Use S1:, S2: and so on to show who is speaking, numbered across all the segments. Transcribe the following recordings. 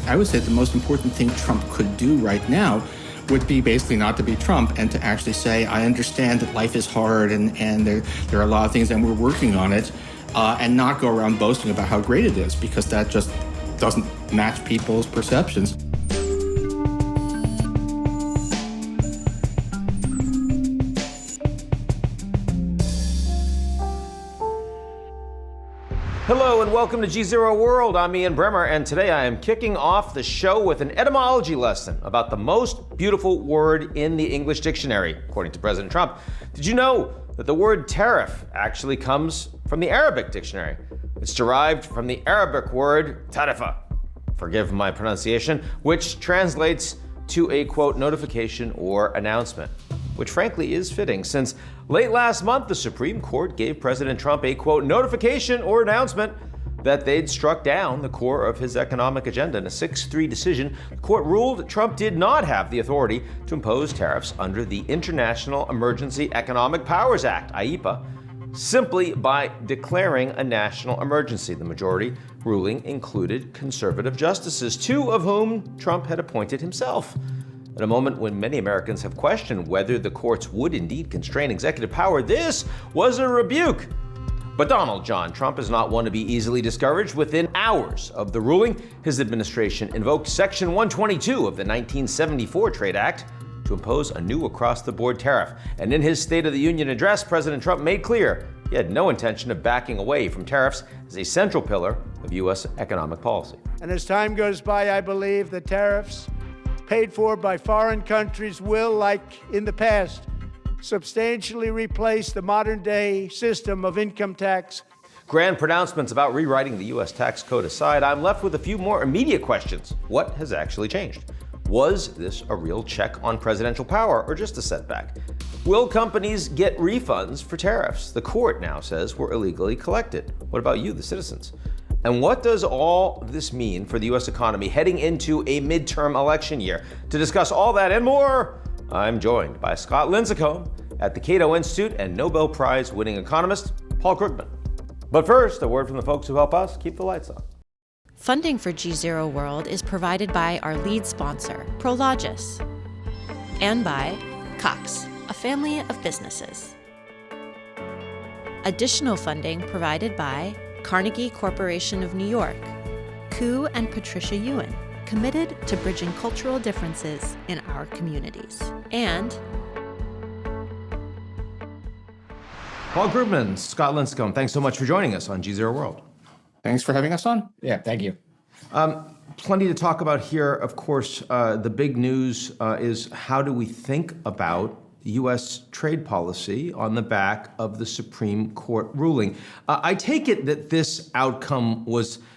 S1: I would say the most important thing Trump could do right now would be basically not to be Trump and to actually say, I understand that life is hard and there are a lot of things and we're working on it, and not go around boasting about how great it is, because that just doesn't match people's perceptions.
S2: Hello and welcome to GZERO World. I'm Ian Bremmer, and today I am kicking off the show with an etymology lesson about the most beautiful word in the English dictionary, according to President Trump. Did you know that the word tariff actually comes from the Arabic dictionary? It's derived from the Arabic word tarifa, forgive my pronunciation, which translates to a, quote, notification or announcement, which frankly is fitting, since late last month, the Supreme Court gave President Trump a, quote, notification or announcement that they'd struck down the core of his economic agenda. In a 6-3 decision, the court ruled Trump did not have the authority to impose tariffs under the International Emergency Economic Powers Act, IEEPA, simply by declaring a national emergency. The majority ruling included conservative justices, 2 of whom Trump had appointed himself. At a moment when many Americans have questioned whether the courts would indeed constrain executive power, this was a rebuke. But Donald John Trump is not one to be easily discouraged. Within hours of the ruling, his administration invoked Section 122 of the 1974 Trade Act to impose a new across-the-board tariff. And in his State of the Union address, President Trump made clear he had no intention of backing away from tariffs as a central pillar of U.S. economic policy.
S3: And as time goes by, I believe the tariffs paid for by foreign countries will, like in the past, substantially replace the modern-day system of income tax.
S2: Grand pronouncements about rewriting the U.S. tax code aside, I'm left with a few more immediate questions. What has actually changed? Was this a real check on presidential power or just a setback? Will companies get refunds for tariffs the court now says were illegally collected? What about you, the citizens? And what does all this mean for the U.S. economy heading into a midterm election year? To discuss all that and more, I'm joined by Scott Lincicome at the Cato Institute and Nobel Prize winning economist, Paul Krugman. But first, a word from the folks who help us keep the lights on.
S4: Funding for GZERO World is provided by our lead sponsor, Prologis, and by Cox, a family of businesses. Additional funding provided by Carnegie Corporation of New York, Koo and Patricia Ewan, committed to bridging cultural differences in our communities. And
S2: Paul Krugman, Scott Lincicome, thanks so much for joining us on GZERO World.
S1: Thanks for having us on.
S5: Yeah, thank you.
S2: Plenty to talk about here. Of course, the big news is how do we think about U.S. trade policy on the back of the Supreme Court ruling? I take it that this outcome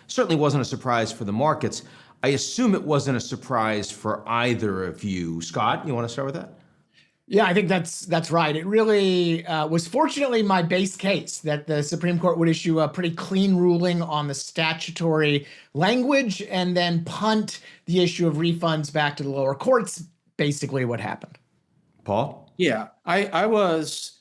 S2: certainly wasn't a surprise for the markets. I assume it wasn't a surprise for either of you. Scott, you want to start with that?
S5: Yeah, I think that's right. It really was fortunately my base case that the Supreme Court would issue a pretty clean ruling on the statutory language and then punt the issue of refunds back to the lower courts, basically what happened.
S2: Paul?
S1: Yeah, I was,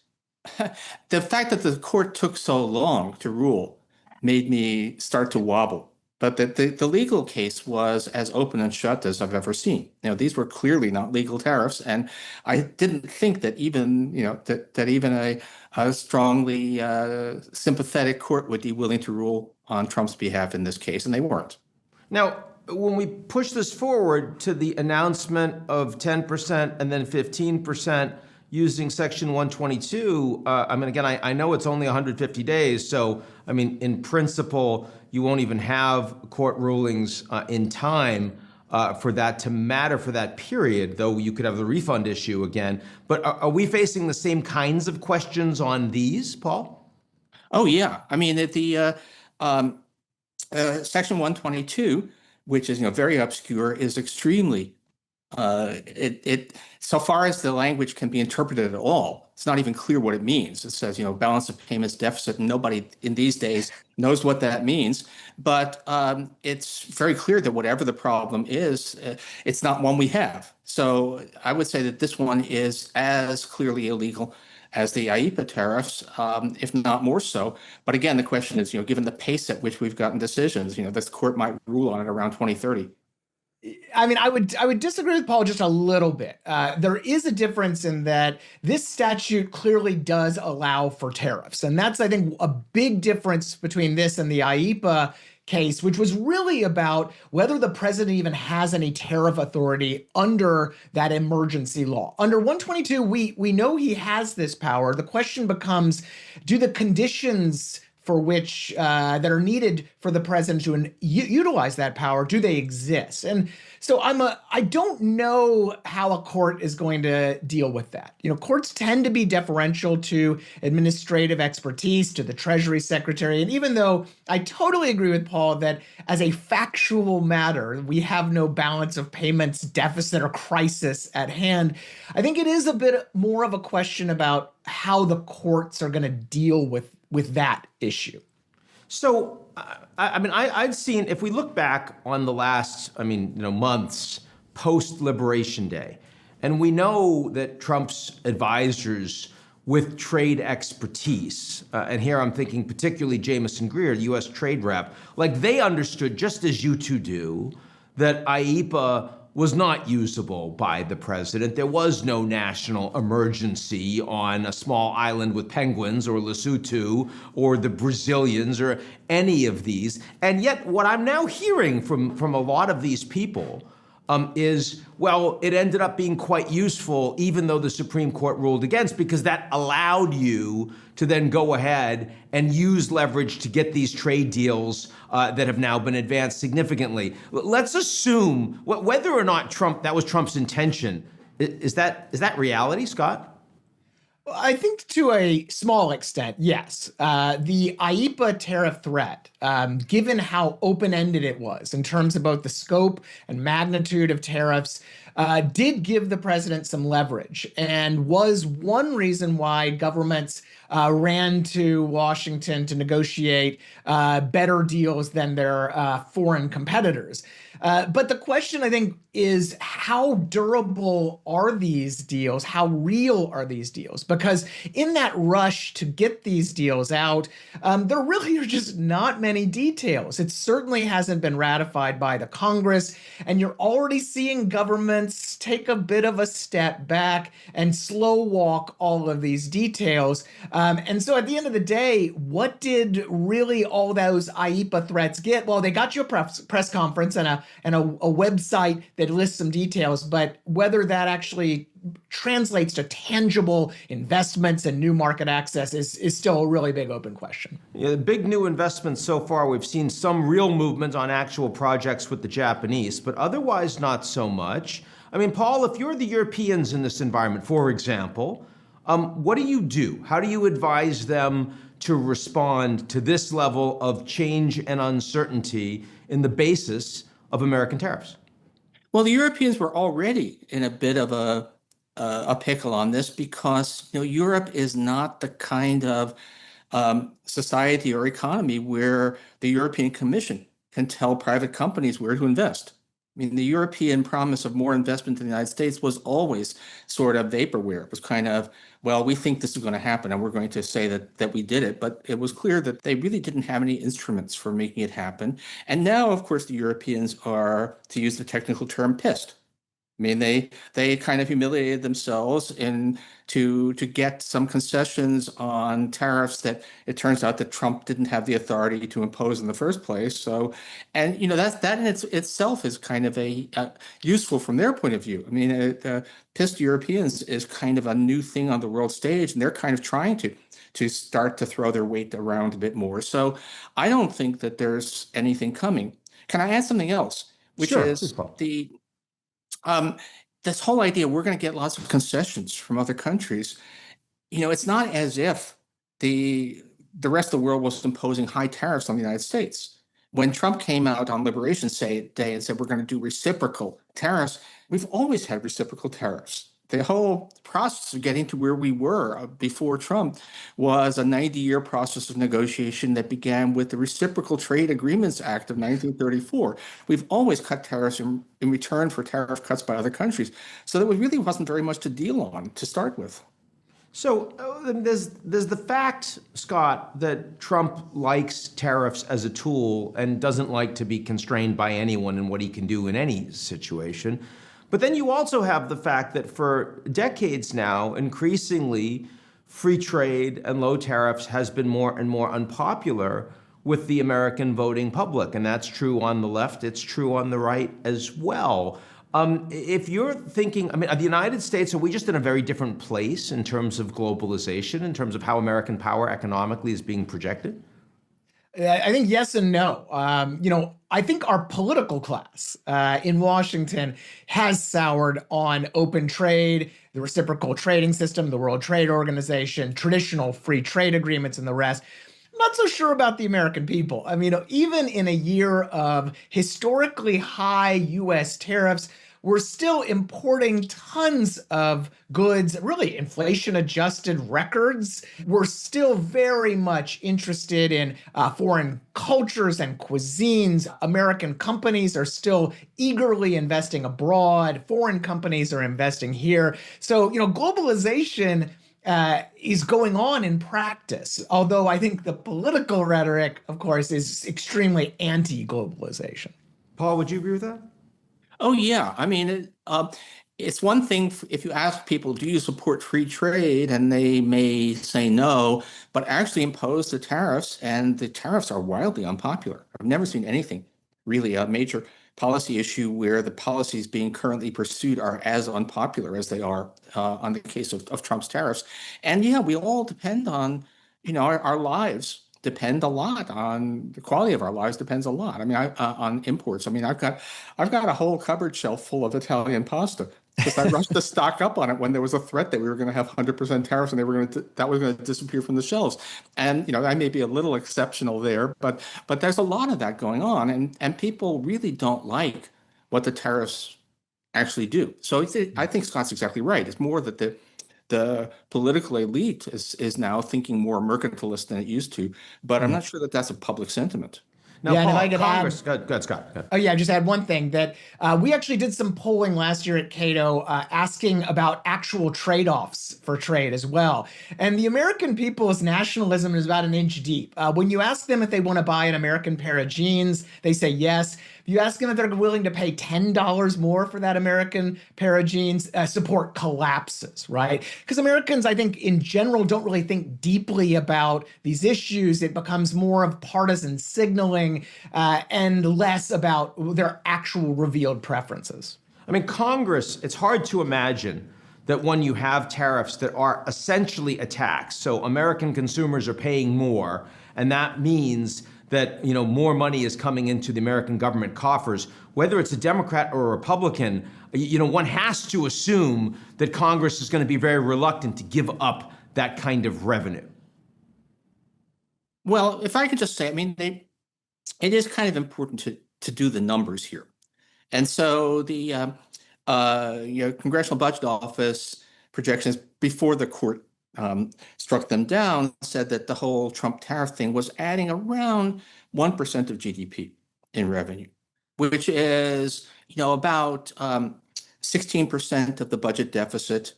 S1: the fact that the court took so long to rule made me start to wobble. But the legal case was as open and shut as I've ever seen. These were clearly not legal tariffs, and I didn't think that even, that even a strongly sympathetic court would be willing to rule on Trump's behalf in this case, and they weren't.
S2: Now, when we push this forward to the announcement of 10% and then 15% using Section 122, I know it's only 150 days, so, in principle, you won't even have court rulings in time for that to matter for that period, though you could have the refund issue again. But are we facing the same kinds of questions on these, Paul?
S1: Oh, yeah. The Section 122, which is very obscure, is extremely so far as the language can be interpreted at all, it's not even clear what it means. It says, balance of payments deficit, and nobody in these days knows what that means. But it's very clear that whatever the problem is, it's not one we have. So I would say that this one is as clearly illegal as the IEEPA tariffs, if not more so. But again, the question is, given the pace at which we've gotten decisions, this court might rule on it around 2030.
S5: I mean, I would disagree with Paul just a little bit. There is a difference in that this statute clearly does allow for tariffs, and that's, I think, a big difference between this and the IEEPA case, which was really about whether the president even has any tariff authority under that emergency law. Under 122, we know he has this power. The question becomes, do the conditions for which that are needed for the president to utilize that power, do they exist? And so I don't know how a court is going to deal with that. You know, courts tend to be deferential to administrative expertise, to the Treasury Secretary. And even though I totally agree with Paul that as a factual matter, we have no balance of payments deficit or crisis at hand, I think it is a bit more of a question about how the courts are going to deal with that issue.
S2: So, I mean, I've seen, if we look back on the last, months post-Liberation Day, and we know that Trump's advisors with trade expertise, and here I'm thinking particularly Jamieson Greer, the U.S. trade rep, like they understood, just as you two do, that IEEPA was not usable by the president. There was no national emergency on a small island with penguins or Lesotho or the Brazilians or any of these. And yet what I'm now hearing from a lot of these people is, well, it ended up being quite useful, even though the Supreme Court ruled against, because that allowed you to then go ahead and use leverage to get these trade deals that have now been advanced significantly. Let's assume whether or not that was Trump's intention. Is that reality, Scott?
S5: I think to a small extent, yes. The IEEPA tariff threat, given how open-ended it was in terms of both the scope and magnitude of tariffs, did give the president some leverage and was one reason why governments ran to Washington to negotiate better deals than their foreign competitors. But the question, I think, is how durable are these deals? How real are these deals? Because in that rush to get these deals out, there really are just not many details. It certainly hasn't been ratified by the Congress, and you're already seeing governments take a bit of a step back and slow walk all of these details. And so at the end of the day, what did really all those IEEPA threats get? Well, they got you a press conference and a website that lists some details, but whether that actually translates to tangible investments and new market access is still a really big open question.
S2: Yeah, the big new investments so far, we've seen some real movement on actual projects with the Japanese, but otherwise not so much. I mean, Paul, if you're the Europeans in this environment, for example, what do you do? How do you advise them to respond to this level of change and uncertainty in the basis of American tariffs?
S1: Well, the Europeans were already in a bit of a pickle on this because Europe is not the kind of society or economy where the European Commission can tell private companies where to invest. I mean, the European promise of more investment in the United States was always sort of vaporware. It was kind of, well, we think this is going to happen and we're going to say that we did it. But it was clear that they really didn't have any instruments for making it happen. And now, of course, the Europeans are, to use the technical term, pissed. I mean, they kind of humiliated themselves to get some concessions on tariffs that it turns out that Trump didn't have the authority to impose in the first place. So, and that in itself is kind of a useful from their point of view. I mean, pissed Europeans is kind of a new thing on the world stage, and they're kind of trying to start to throw their weight around a bit more. So, I don't think that there's anything coming. Can I add something else, which
S2: Sure,
S1: is this whole idea we're going to get lots of concessions from other countries. It's not as if the rest of the world was imposing high tariffs on the United States. When Trump came out on Liberation Day and said we're going to do reciprocal tariffs, we've always had reciprocal tariffs. The whole process of getting to where we were before Trump was a 90-year process of negotiation that began with the Reciprocal Trade Agreements Act of 1934. We've always cut tariffs in return for tariff cuts by other countries. So there really wasn't very much to deal on to start with.
S2: So there's the fact, Scott, that Trump likes tariffs as a tool and doesn't like to be constrained by anyone in what he can do in any situation. But then you also have the fact that for decades now, increasingly, free trade and low tariffs has been more and more unpopular with the American voting public. And that's true on the left. It's true on the right as well. If you're thinking, I mean, the United States, are we just in a very different place in terms of globalization, in terms of how American power economically is being projected?
S5: I think yes and no. I think our political class in Washington has soured on open trade, the reciprocal trading system, the World Trade Organization, traditional free trade agreements, and the rest. I'm not so sure about the American people. I mean, even in a year of historically high U.S. tariffs, we're still importing tons of goods, really inflation-adjusted records. We're still very much interested in foreign cultures and cuisines. American companies are still eagerly investing abroad. Foreign companies are investing here. So, globalization is going on in practice, although I think the political rhetoric, of course, is extremely anti-globalization.
S2: Paul, would you agree with that?
S1: Oh, yeah. I mean, it's one thing if you ask people, do you support free trade? And they may say no, but actually impose the tariffs, and the tariffs are wildly unpopular. I've never seen anything really a major policy issue where the policies being currently pursued are as unpopular as they are on the case of Trump's tariffs. And yeah, we all depend on, our lives depend a lot on the quality of our lives depends a lot. I mean, on imports. I mean, I've got a whole cupboard shelf full of Italian pasta because I rushed to stock up on it when there was a threat that we were going to have 100% tariffs and that was going to disappear from the shelves. And I may be a little exceptional there, but there's a lot of that going on, and people really don't like what the tariffs actually do. So I think Scott's exactly right. It's more that the political elite is now thinking more mercantilist than it used to, but I'm not sure that that's a public sentiment.
S2: Now,
S5: Yeah, and
S2: Paul,
S5: if I could
S2: Congress, go ahead, Scott. Go ahead.
S5: Oh, yeah, just add one thing that we actually did some polling last year at Cato asking about actual trade-offs for trade as well. And the American people's nationalism is about an inch deep. When you ask them if they want to buy an American pair of jeans, they say yes. If you ask them if they're willing to pay $10 more for that American pair of jeans, support collapses, right? Because Americans, I think, in general, don't really think deeply about these issues. It becomes more of partisan signaling and less about their actual revealed preferences.
S2: I mean, Congress, it's hard to imagine that when you have tariffs that are essentially a tax, so American consumers are paying more, and that means that more money is coming into the American government coffers, whether it's a Democrat or a Republican, one has to assume that Congress is going to be very reluctant to give up that kind of revenue.
S1: Well, if I could just say, I mean, it is kind of important to do the numbers here. And so the Congressional Budget Office projections before the court struck them down said that the whole Trump tariff thing was adding around 1% of GDP in revenue, which is about 16% of the budget deficit.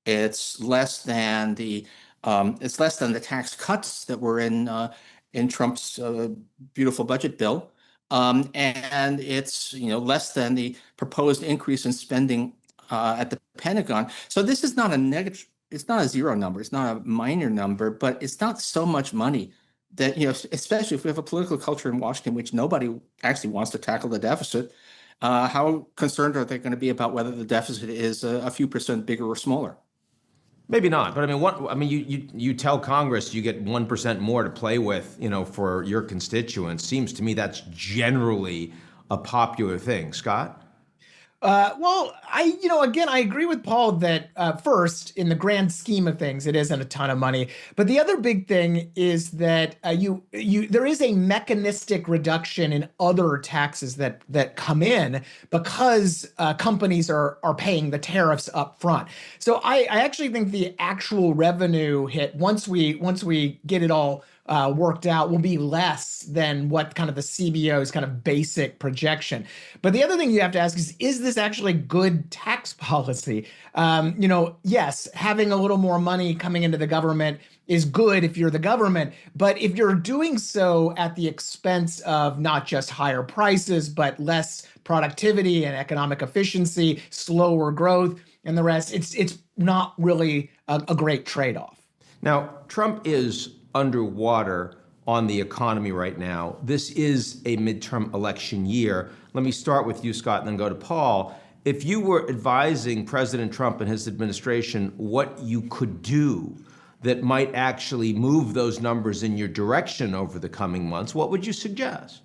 S1: It's less than the tax cuts that were in Trump's beautiful budget bill, and it's less than the proposed increase in spending at the Pentagon. So this is not a negative. It's not a zero number. It's not a minor number, but it's not so much money that, especially if we have a political culture in Washington, which nobody actually wants to tackle the deficit. How concerned are they going to be about whether the deficit is a few percent bigger or smaller?
S2: Maybe not, but you tell Congress you get 1% more to play with, for your constituents. Seems to me that's generally a popular thing. Scott?
S5: Well, I agree with Paul that first, in the grand scheme of things, it isn't a ton of money. But the other big thing is that there is a mechanistic reduction in other taxes that come in because companies are paying the tariffs up front. So I actually think the actual revenue hit once we get it all worked out will be less than what kind of the CBO's kind of basic projection. But the other thing you have to ask is this actually good tax policy? Yes, having a little more money coming into the government is good if you're the government, but if you're doing so at the expense of not just higher prices, but less productivity and economic efficiency, slower growth, and the rest, it's not really a great trade-off.
S2: Now, Trump is underwater on the economy right now. This is a midterm election year. Let me start with you, Scott, and then go to Paul. If you were advising President Trump and his administration what you could do that might actually move those numbers in your direction over the coming months, what would you suggest?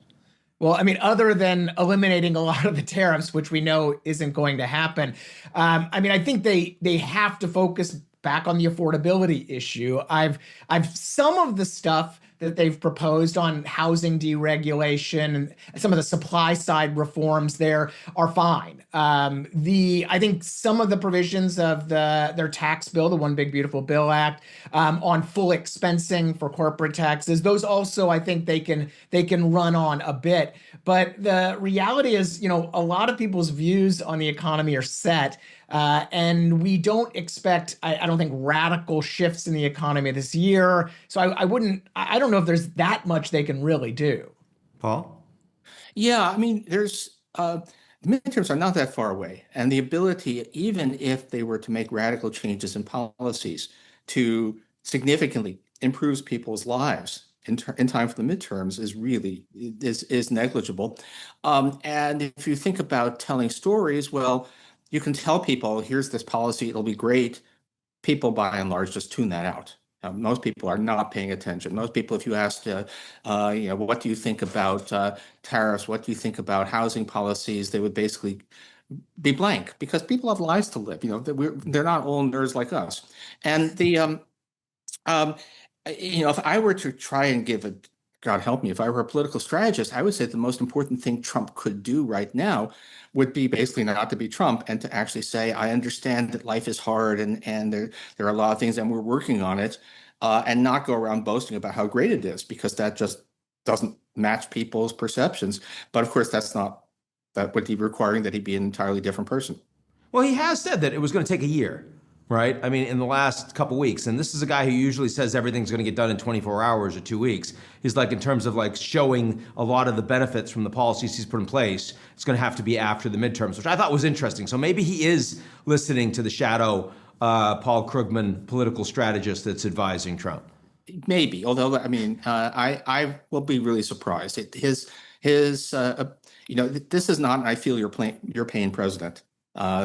S5: Well, I mean, other than eliminating a lot of the tariffs, which we know isn't going to happen, I think they have to focus back on the affordability issue. I've some of the stuff that they've proposed on housing deregulation and some of the supply side reforms there are fine. I think some of the provisions of their tax bill, the One Big Beautiful Bill Act, on full expensing for corporate taxes, those also I think they can run on a bit. But the reality is, a lot of people's views on the economy are set. And we don't expect, I don't think, radical shifts in the economy this year. So I don't know if there's that much they can really do.
S2: Paul?
S1: Yeah, I mean, the midterms are not that far away. And the ability, even if they were to make radical changes in policies to significantly improve people's lives in time for the midterms is negligible. And if you think about telling stories, well, you can tell people, here's this policy, it'll be great. People, by and large, just tune that out. Most people are not paying attention. Most people, if you asked, what do you think about tariffs? What do you think about housing policies? They would basically be blank because people have lives to live. They're not all nerds like us. And if I were to try and God help me, if I were a political strategist, I would say the most important thing Trump could do right now would be basically not to be Trump and to actually say, I understand that life is hard and there are a lot of things and we're working on it, and not go around boasting about how great it is, because that just doesn't match people's perceptions. But of course, that would be requiring that he be an entirely different person.
S2: Well, he has said that it was going to take a year. Right? I mean, in the last couple weeks, and this is a guy who usually says everything's going to get done in 24 hours or 2 weeks. He's like, in terms of like showing a lot of the benefits from the policies he's put in place, it's going to have to be after the midterms, which I thought was interesting. So maybe he is listening to the shadow Paul Krugman political strategist that's advising Trump.
S1: Maybe, although, I mean, I will be really surprised. This is not an I feel your pain president.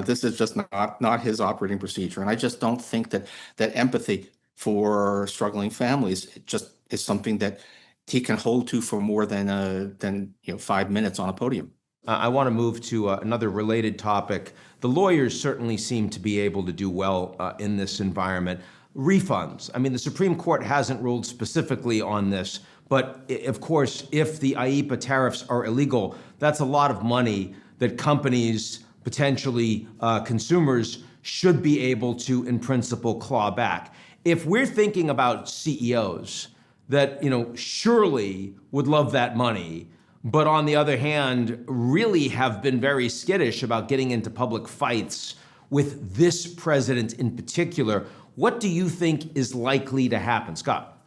S1: This is just not his operating procedure, and I just don't think that empathy for struggling families just is something that he can hold to for more than 5 minutes on a podium.
S2: I want to move to another related topic. The lawyers certainly seem to be able to do well in this environment. Refunds. I mean, the Supreme Court hasn't ruled specifically on this, but of course, if the IEEPA tariffs are illegal, that's a lot of money that companies, potentially consumers, should be able to, in principle, claw back. If we're thinking about CEOs that, surely would love that money, but on the other hand, really have been very skittish about getting into public fights with this president in particular, what do you think is likely to happen? Scott?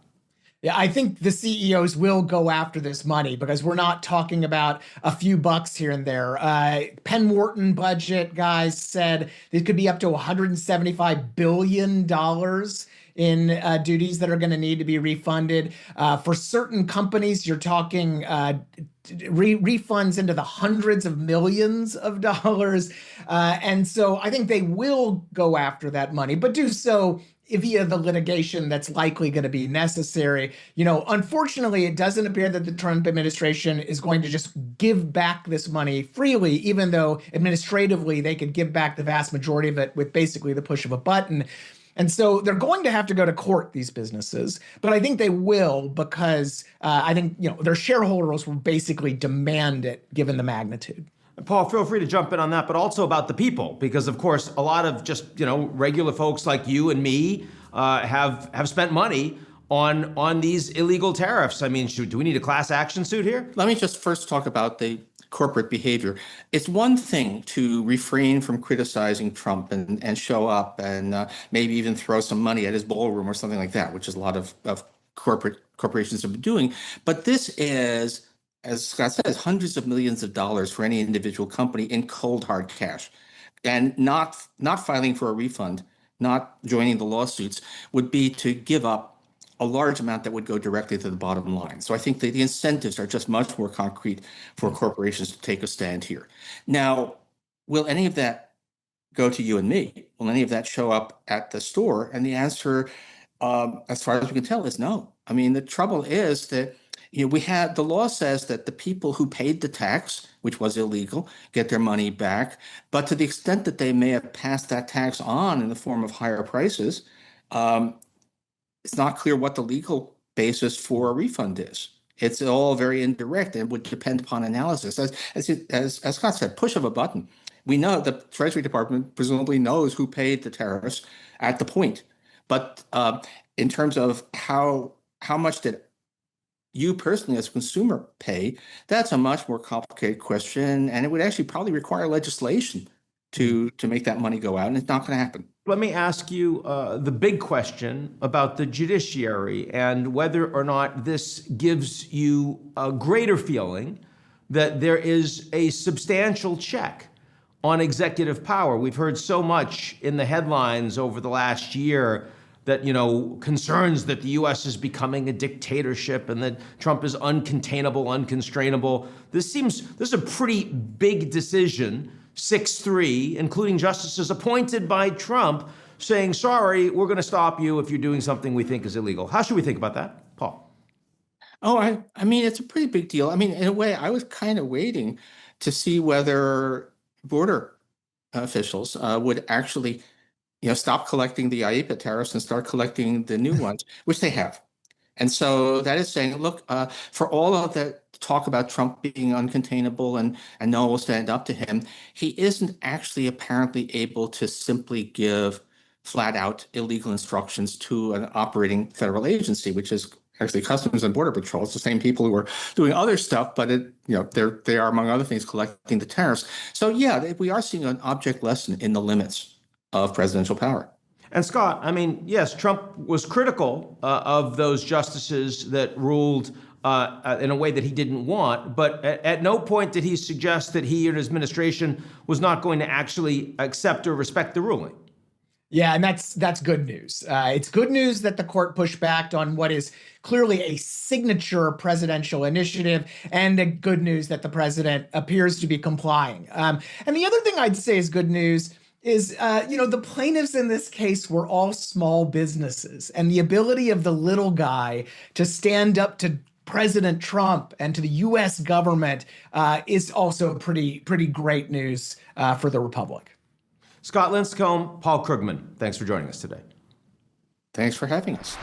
S5: Yeah, I think the CEOs will go after this money because we're not talking about a few bucks here and there. Penn Wharton budget guys said it could be up to $175 billion in duties that are going to need to be refunded. For certain companies, you're talking refunds into the hundreds of millions of dollars. And so I think they will go after that money, but do so via the litigation that's likely going to be necessary. Unfortunately, it doesn't appear that the Trump administration is going to just give back this money freely, even though administratively they could give back the vast majority of it with basically the push of a button. And so they're going to have to go to court, these businesses, but I think they will because I think their shareholders will basically demand it given the magnitude.
S2: Paul, feel free to jump in on that, but also about the people, because of course, a lot of just, regular folks like you and me have spent money on these illegal tariffs. I mean, do we need a class action suit here?
S1: Let me just first talk about the corporate behavior. It's one thing to refrain from criticizing Trump and show up and maybe even throw some money at his ballroom or something like that, which is a lot of corporations have been doing. But this is, as Scott says, hundreds of millions of dollars for any individual company in cold hard cash. And not filing for a refund, not joining the lawsuits, would be to give up a large amount that would go directly to the bottom line. So I think that the incentives are just much more concrete for corporations to take a stand here. Now, will any of that go to you and me? Will any of that show up at the store? And the answer, as far as we can tell, is no. I mean, the trouble is that the law says that the people who paid the tax, which was illegal, get their money back. But to the extent that they may have passed that tax on in the form of higher prices, it's not clear what the legal basis for a refund is. It's all very indirect and would depend upon analysis. As Scott said, push of a button. We know the Treasury Department presumably knows who paid the tariffs at the point. But in terms of how much did you personally as a consumer pay, that's a much more complicated question. And it would actually probably require legislation to make that money go out. And it's not going to happen.
S2: Let me ask you the big question about the judiciary and whether or not this gives you a greater feeling that there is a substantial check on executive power. We've heard so much in the headlines over the last year that, concerns that the U.S. is becoming a dictatorship and that Trump is uncontainable, unconstrainable. This is a pretty big decision. 6-3, including justices appointed by Trump, saying, sorry, we're going to stop you if you're doing something we think is illegal. How should we think about that, Paul?
S1: Oh, I mean, it's a pretty big deal. I mean, in a way, I was kind of waiting to see whether border officials would actually, stop collecting the IEEPA tariffs and start collecting the new ones, which they have. And so that is saying, look, for all of the talk about Trump being uncontainable and no one will stand up to him, he isn't actually apparently able to simply give flat out illegal instructions to an operating federal agency, which is actually Customs and Border Patrol. It's the same people who are doing other stuff, but they are, among other things, collecting the tariffs. So yeah, we are seeing an object lesson in the limits of presidential power.
S2: And Scott, I mean, yes, Trump was critical of those justices that ruled in a way that he didn't want, but at no point did he suggest that he and his administration was not going to actually accept or respect the ruling.
S5: Yeah, and that's good news. It's good news that the court pushed back on what is clearly a signature presidential initiative, and good news that the president appears to be complying. And the other thing I'd say is good news is, the plaintiffs in this case were all small businesses, and the ability of the little guy to stand up to President Trump and to the U.S. government is also pretty great news for the Republic.
S2: Scott Lincicome, Paul Krugman, thanks for joining us today.
S1: Thanks for having us.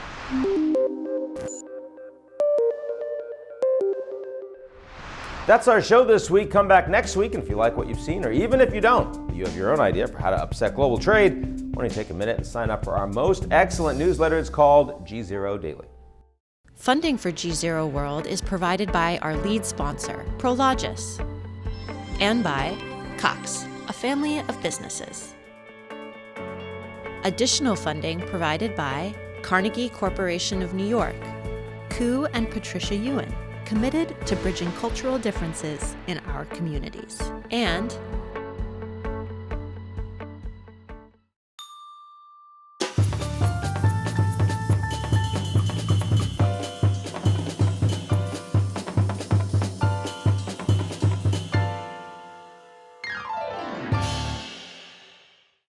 S2: That's our show this week. Come back next week, and if you like what you've seen, or even if you don't, you have your own idea for how to upset global trade, why don't you take a minute and sign up for our most excellent newsletter. It's called GZERO Daily.
S4: Funding for GZERO World is provided by our lead sponsor, Prologis, and by Cox, a family of businesses. Additional funding provided by Carnegie Corporation of New York, Ku and Patricia Ewan, committed to bridging cultural differences in our communities, and